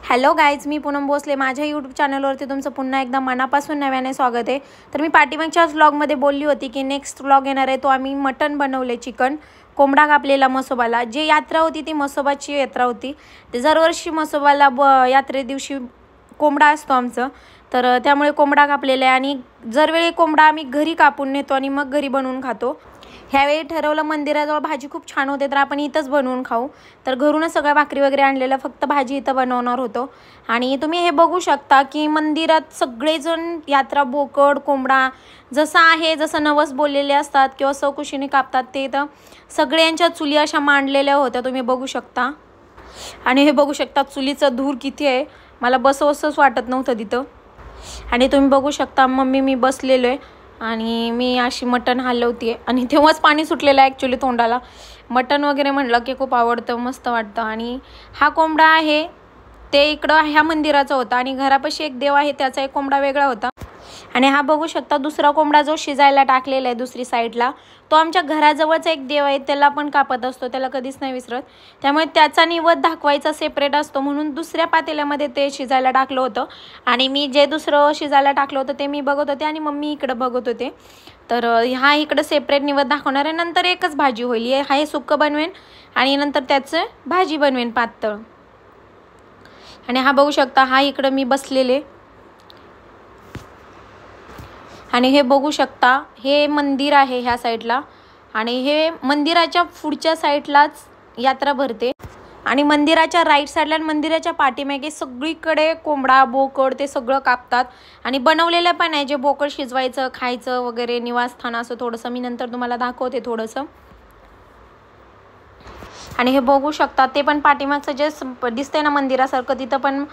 Hello guys, मी पूनम भोसले. माझ्या YouTube चॅनलवरती तुमचं पुन्हा एकदा मनापासून नव्याने स्वागत आहे. तर मी पाठीमागच्याच व्लॉगमध्ये बोलली होती की नेक्स्ट व्लॉग येणार आहे, तो आम्ही मटण बनवले, चिकन कोंबडा कापलेला मसोबाला. जी यात्रा होती ती मसोबाची यात्रा होती. ते दरवर्षी मसोबाला यात्रे दिवशी कोंबडा असतो आमचं, तर त्यामुळे कोंबडा कापलेला आहे. आणि दरवेळी कोंबडा आम्ही घरी कापून नेतो आणि मग घरी बनवून खातो. ह्यावेळी ठरवलं मंदिराजवळ भाजी खूप छान होते, तर आपण इथंच बनवून खाऊ. तर घरूनच सगळ्या भाकरी वगैरे आणलेलं, फक्त भाजी इथं बनवणार होतो. आणि तुम्ही हे बघू शकता की मंदिरात सगळेजण यात्रा बोकड कोंबडा जसं आहे, जसं नवस बोललेले असतात किंवा सकुशीने कापतात ते, तर सगळ्यांच्या चुली अशा मांडलेल्या होत्या, तुम्ही बघू शकता. आणि हे बघू शकता चुलीचं धूर किती आहे, मला बसवसंच वाटत नव्हतं तिथं. आणि तुम्ही बघू शकता मम्मी मी बसलेलो आहे आणि मी अशी मटण हलवते आणि तेव्हाच पाणी सुटलेलं आहे ॲक्च्युली तोंडाला. मटण वगैरे म्हटलं की खूप आवडतं, मस्त वाटतं. आणि हा कोंबडा आहे ते इकडं ह्या मंदिराचा होता आणि घरापाशी एक देव आहे त्याचा एक कोंबडा वेगळा होता. आणि हा बघू शकता दुसरा कोंबडा जो शिजायला टाकलेला आहे दुसरी साईडला, तो आमच्या घराजवळचा एक देव आहे, त्याला पण कापत असतो, त्याला कधीच नाही विसरत. त्यामुळे त्याचा निवद दाखवायचा सेपरेट असतो म्हणून दुसऱ्या पातेल्यामध्ये ते शिजायला टाकलं होतं. आणि मी जे दुसरं शिजायला टाकलं होतं ते मी बघत होते आणि मम्मी इकडं बघत होते. तर हा इकडं सेपरेट निवद दाखवणार आहे. नंतर एकच भाजी होईल, हा हे सुक्कं बनवेन आणि नंतर त्याचं भाजी बनवेन पातळ. आणि हा बघू शकता हा इकडं मी बसलेले. आणि हे बघू शकता हे मंदिर आहे ह्या साईडला आणि हे मंदिराच्या पुढच्या साईडलाच यात्रा भरते. आणि मंदिराच्या राईट साईडला आणि मंदिराच्या पाठीमागे सगळीकडे कोंबडा बोकड ते सगळं कापतात आणि बनवलेलं पण आहे, जे बोकड शिजवायचं खायचं वगैरे निवासस्थान असं थोडंसं मी नंतर तुम्हाला दाखवते थोडंसं. आणि हे बघू शकता ते पण पाठीमागचं जे दिसतंय ना मंदिरासारखं, तिथं पण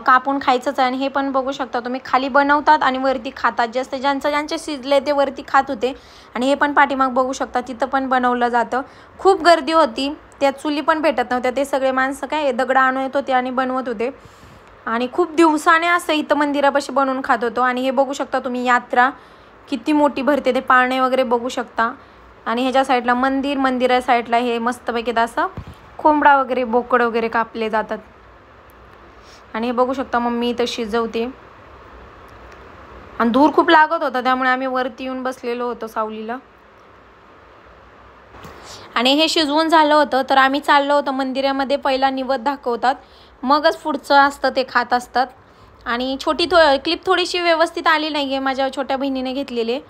कापून खायचंच आहे. आणि हे पण बघू शकता तुम्ही, खाली बनवतात आणि वरती खातात. जास्त ज्यांचे शिजले ते वरती खात होते. आणि हे पण पाठीमाग बघू शकता तिथं पण बनवलं जातं. खूप गर्दी होती, त्या चुली पण भेटत नव्हत्या, ते सगळे माणसं काय दगड आणून येत होते आणि बनवत होते. आणि खूप दिवसाने असं इथं मंदिरापाशी बनवून खात होतो. आणि हे बघू शकता तुम्ही यात्रा किती मोठी भरते, ते पाळणे वगैरे बघू शकता. आणि ह्याच्या साईडला मंदिरा साईडला हे मस्तपैकी असं कोंबडा वगैरे बोकड वगैरे कापले जातात. आणि हे बघू शकता मम्मी इथं शिजवते आणि धूर खूप लागत होता त्यामुळे आम्ही वरती येऊन बसलेलो होतो सावलीला. आणि हे शिजवून झालं होतं तर आम्ही चाललो होतो मंदिरामध्ये. पहिला निवद दाखवतात मगच पुढचं असतं ते खात असतात. आणि क्लिप थोडीशी व्यवस्थित आली नाही आहे, माझ्या छोट्या बहिणीने घेतलेली.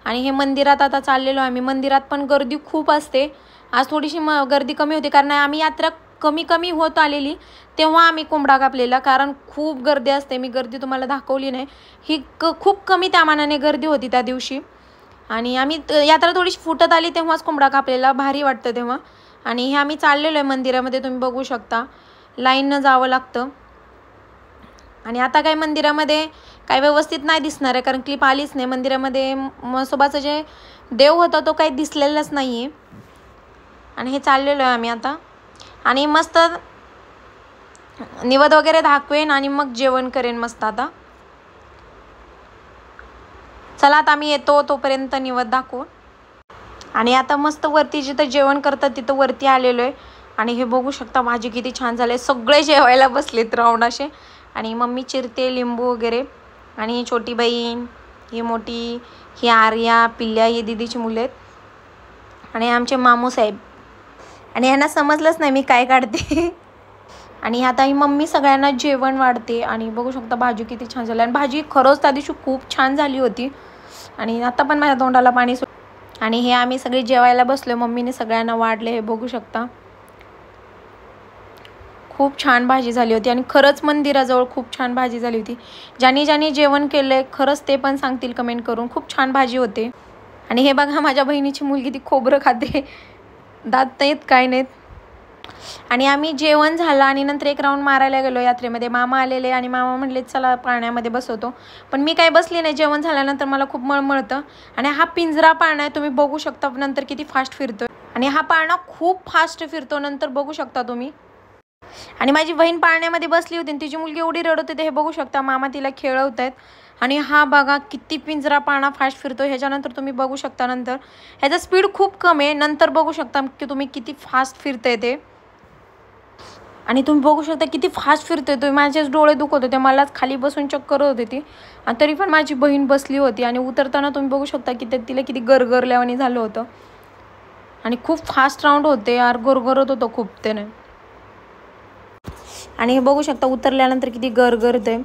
आणि हे मंदिरात आता चाललेलो आम्ही. मंदिरात पण गर्दी खूप असते. आज थोडीशी गर्दी कमी होती कारण आम्ही यात्रा कमी होत आलेली तेव्हा आम्ही कोंबडा कापलेला, कारण खूप गर्दी असते. मी गर्दी तुम्हाला दाखवली नाही, ही खूप कमी त्या मानाने गर्दी होती त्या दिवशी. आणि आम्ही यात्रा थोडीशी फुटत आली तेव्हाच कोंबडा कापलेला, भारी वाटतं तेव्हा. आणि हे आम्ही चाललेलो आहे मंदिरामध्ये, तुम्ही बघू शकता लाईननं जावं लागतं. आणि आता काय मंदिरामध्ये काय व्यवस्थित नाही दिसणार आहे कारण क्लिप आलीच नाही. मंदिरामध्ये मसोबाचं जे देव होता तो काही दिसलेलाच नाही आहे. आणि हे चाललेलो आहे आम्ही आता. आणि मस्त निवद वगैरे दाखवेन आणि मग जेवण करेन मस्त आता. चला आता आम्ही येतो, तोपर्यंत निवद दाखवू. आणि आता मस्त वरती जिथं जेवण करतात तिथं वरती आलेलो आहे. आणि हे बघू शकता भाजी किती छान झाले, सगळे जेवायला बसलेत राऊंड असे. आणि मम्मी चिरते लिंबू वगैरे. आणि छोटी बहीण, ही मोठी, ही आर्या, पिल्ल्या, ही दीदीची मुलं आहेत. आणि आमचे मामू साहेब. आणि यांना समजलंच नाही मी काय काढते. आणि आता ही मम्मी सगळ्यांना जेवण वाढते. आणि बघू शकता भाजी किती छान झाली. आणि भाजी खरंच त्या दिवशी खूप छान झाली होती. आणि आता पण माझ्या तोंडाला पाणी आणि हे आम्ही सगळे जेवायला बसलो, मम्मीने सगळ्यांना वाढले, हे बघू शकता. खूप छान भाजी झाली होती आणि खरंच मंदिराजवळ खूप छान भाजी झाली होती. ज्यांनी जेवण केलंय खरंच ते पण सांगतील कमेंट करून, खूप छान भाजी होते. आणि हे बघा माझ्या बहिणीची मुलगी ती खोबरं खाते, दात नाहीत काय नाहीत. आणि आम्ही जेवण झालं आणि नंतर एक राऊंड मारायला गेलो यात्रेमध्ये. मामा आलेले आणि मामा म्हणले चला पाण्यामध्ये बसवतो, पण मी काय बसली नाही. जेवण झाल्यानंतर मला खूप मळमळतं. आणि हा पिंजरा पाळणा आहे, तुम्ही बघू शकता नंतर किती फास्ट फिरतोय. आणि हा पाळणा खूप फास्ट फिरतो, नंतर बघू शकता तुम्ही. आणि माझी बहीण पाळण्यामध्ये बसली होती आणि तिची मुलगी एवढी रडत होती, हे बघू शकता. मामा तिला खेळवत आहेत. आणि हा बघा किती पिंजरा पाळणा फास्ट फिरतो. ह्याच्यानंतर तुम्ही बघू शकता नंतर ह्याचा स्पीड खूप कमी आहे, नंतर बघू शकता की तुम्ही किती फास्ट फिरतंय ते. आणि तुम्ही बघू शकता किती फास्ट फिरतोय तो. माझेच डोळे दुखत होते, मलाच खाली बसून चक्कर होत होती आणि तरी पण माझी बहीण बसली होती. आणि उतरताना तुम्ही बघू शकता की तिला किती गरगरल्यावानी झालं होतं आणि खूप फास्ट राऊंड होते यार, गरगरत होतं खूप त्याने. आणि हे बघू शकता उतरल्यानंतर किती गरगरते.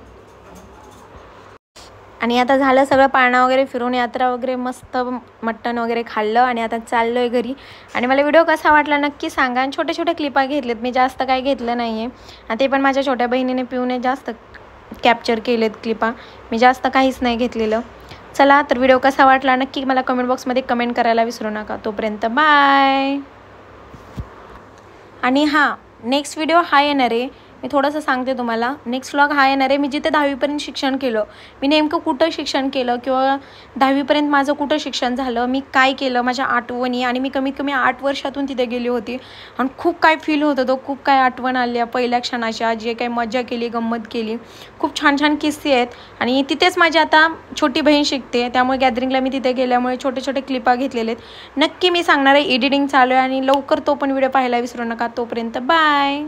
आणि आता झालं सगळं, पाळणा वगैरे फिरून, यात्रा वगैरे, मस्त मटण वगैरे खाल्लं आणि आता चाललो आहे घरी. आणि मला व्हिडिओ कसा वाटला नक्की सांगा. आणि छोटे छोटे क्लिपा घेतलेत मी, जास्त काही घेतलं नाही आहे. आणि ते पण माझ्या छोट्या बहिणीने पिऊने जास्त कॅप्चर केलेत क्लिपा, मी जास्त काहीच नाही घेतलेलं. चला तर व्हिडिओ कसा वाटला नक्की मला कमेंट बॉक्समध्ये कमेंट करायला विसरू नका. तोपर्यंत बाय. आणि हां, नेक्स्ट व्हिडिओ हा येणार आहे, मी थोडंसं सांगते तुम्हाला. नेक्स्ट व्लॉग हा येणार आहे मी जिथे 10वीपर्यंत शिक्षण केलं, मी नेमकं कुठं शिक्षण केलं किंवा 10वीपर्यंत माझं कुठं शिक्षण झालं, मी काय केलं, माझ्या आठवणी. आणि मी कमीत कमी 8 वर्षातून तिथे गेली होती आणि खूप काय फील होत होतं, खूप काय आठवण आल्या पहिल्या क्षणाच्या, जे काही मजा केली, गंमत केली. खूप छान छान किस्से आहेत. आणि तिथेच माझी आता छोटी बहीण शिकते, त्यामुळे गॅदरिंगला मी तिथे गेल्यामुळे छोटे छोटे क्लिपा घेतलेले आहेत. नक्की मी सांगणार आहे, एडिटिंग चालू आहे आणि लवकर तो पण व्हिडिओ पाहायला विसरू नका. तोपर्यंत बाय.